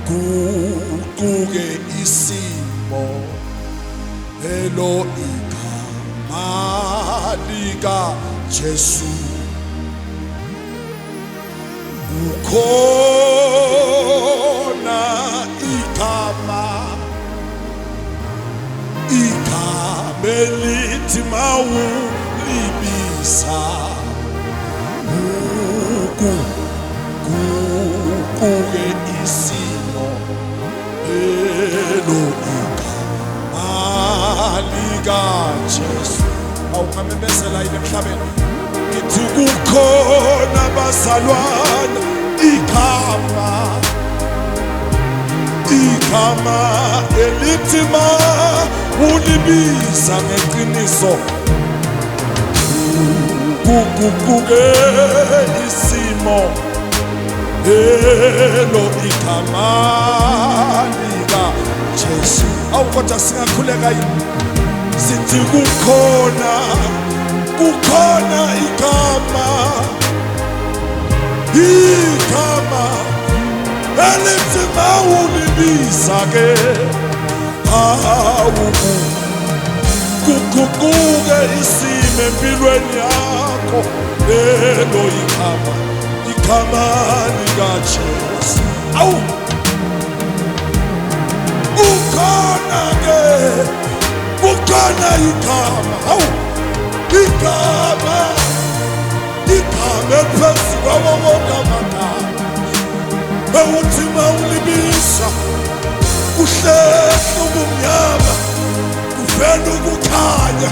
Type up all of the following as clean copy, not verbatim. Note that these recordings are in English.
kuguquke isimo elo igama lika Jesu kukhona igama elithi mawulibisa kuguquke isimo elo igama lika Jesu. Awungamemezela yini emhlabeni? Ngithi kukhona bazalwana igama elithi mawulibisa ngeqiniso kuguquke isimo elo igama lika Jesu. Awukodwa singakhuleka yini sithi kukhona igama elithi mawulibisa ke kuguquke isimo empilweni yakho elo igama lika Jesu. Awu kukhona igama, awu igama eliphezulu kwawo wonke amagama ewuthi mawulibisa kuhlehla ubumnyama kuvela ukukhanya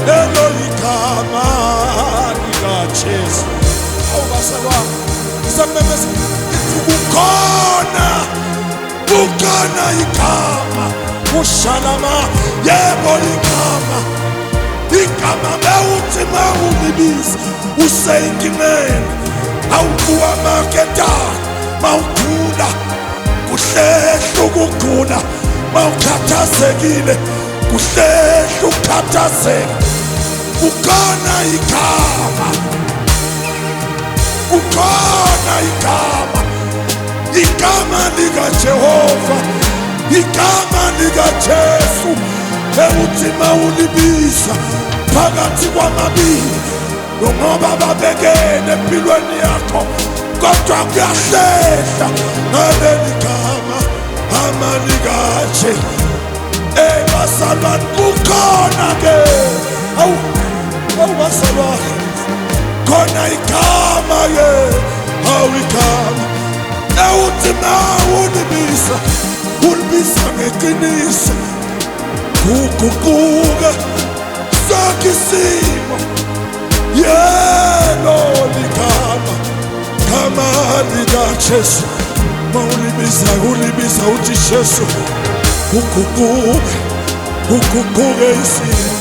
elo igama lika Jesu. Awu bazalwane ngisamemeza kukhona igama ushalama yebo igama mewuthi mawulibisa useynkimeni awukuwa maketani mawugula kuhlehla ukugula mawukhathazekile kuhlehla ukukhathazeka kukhona igama lika Jehova igama lika Jesu ewuthi mawulibisa phakathi kwamabili ngoba babekene empilweni yakho kodwa kuyahlehla ngaleli gama lika Jesu. Bazalwane kukhona ke awu bazalwane khona igama ke igama ewuthi mawulibisa ulibisa ngeqiniso kuguquke sonke isimo yelo ligama lika Jesu mawulibisa uthi Jesu kuguquke isimo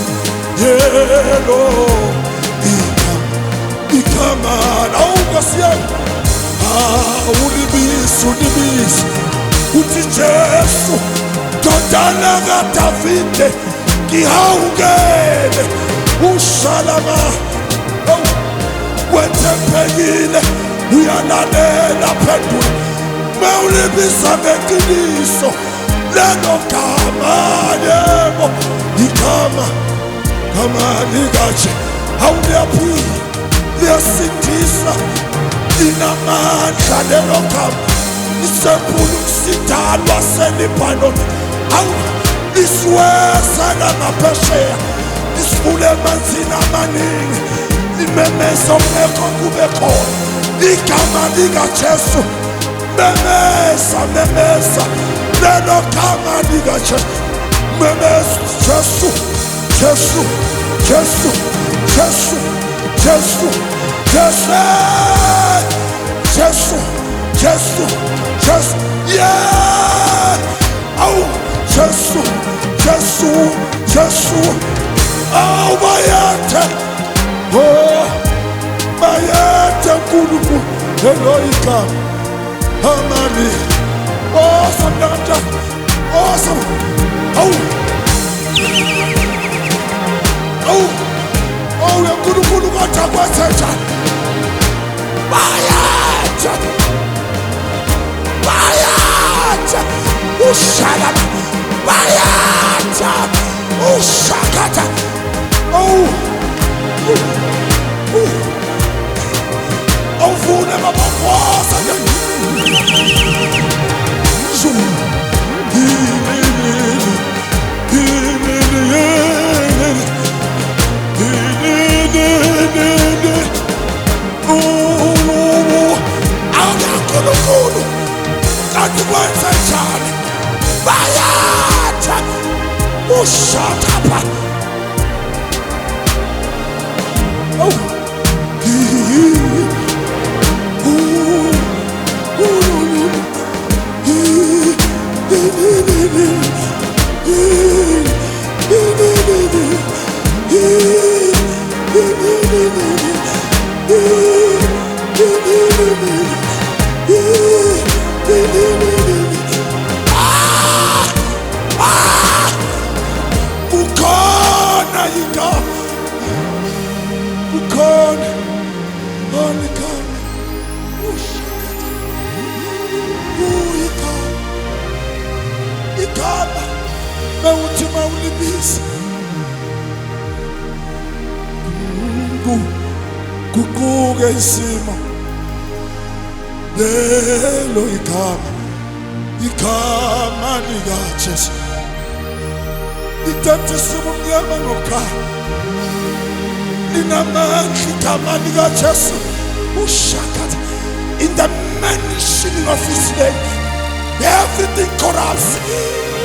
yelo igama awukasiyana ulibisa uthi Jesu Dodana kaDavide ngihawukele ushalama wethembekile uyalalela phendula mawulibisa ngeqiniso lelo gama yebo igama lika Jesu. Awuyaphila liyasindisa linamandla lelo gama isebhulu sidalwa seLibanon awu isiweza ngaphesheya isifule emanzini amaningi limemeza ongekho kube khona igama lika Jesu memeza lelo gama lika Jesu memeza Jesu yeah oh Jesu oh bayate nkulunkulu elo igama amani samdanta sam yankulunkulu kodwa kwesetha bayate Shalom. Bayata. Oh, Shakata. Oh. Oh, Vuna Mama Wasa. Shut up. Oh. Kukuke isimo lelo igama lika Jesu lithatha isimo mnyama ngokhaya linamandla igama lika Jesu ushakata in the mentioning of his name everything corrupts.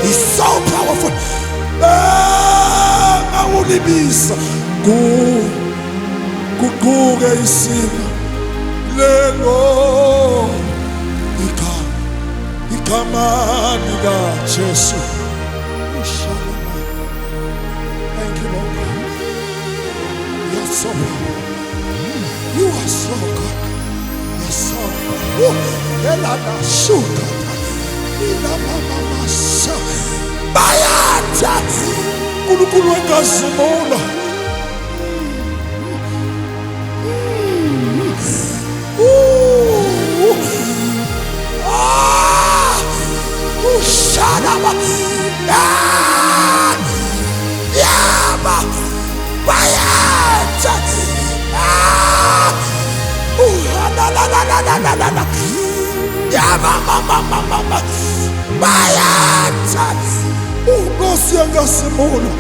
He's so powerful. Awulibisa kukuke isimo lelo igama lika Jesu. Thank you, Lord. You're so good. You are so good. You're so good. Elana shuka ina mama sa bayata kulukulu engazimola. Shadaba, Yaba, Bayata, Yaba, Mama, Bayata, Gosi Angasimolo.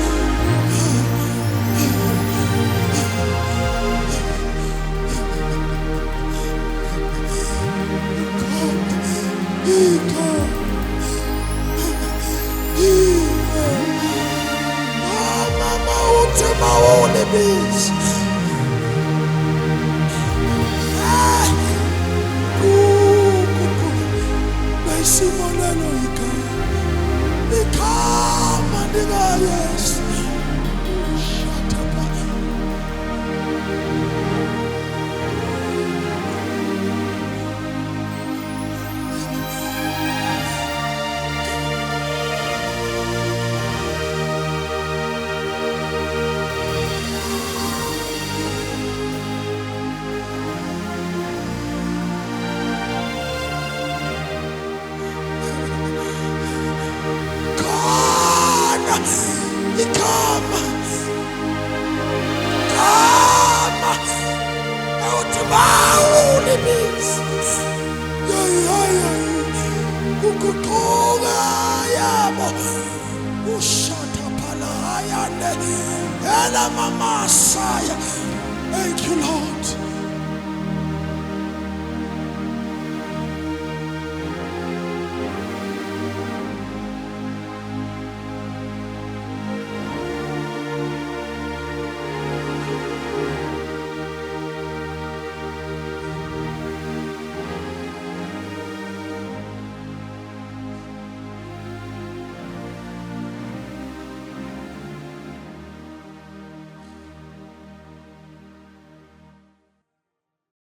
Thank you, Lord.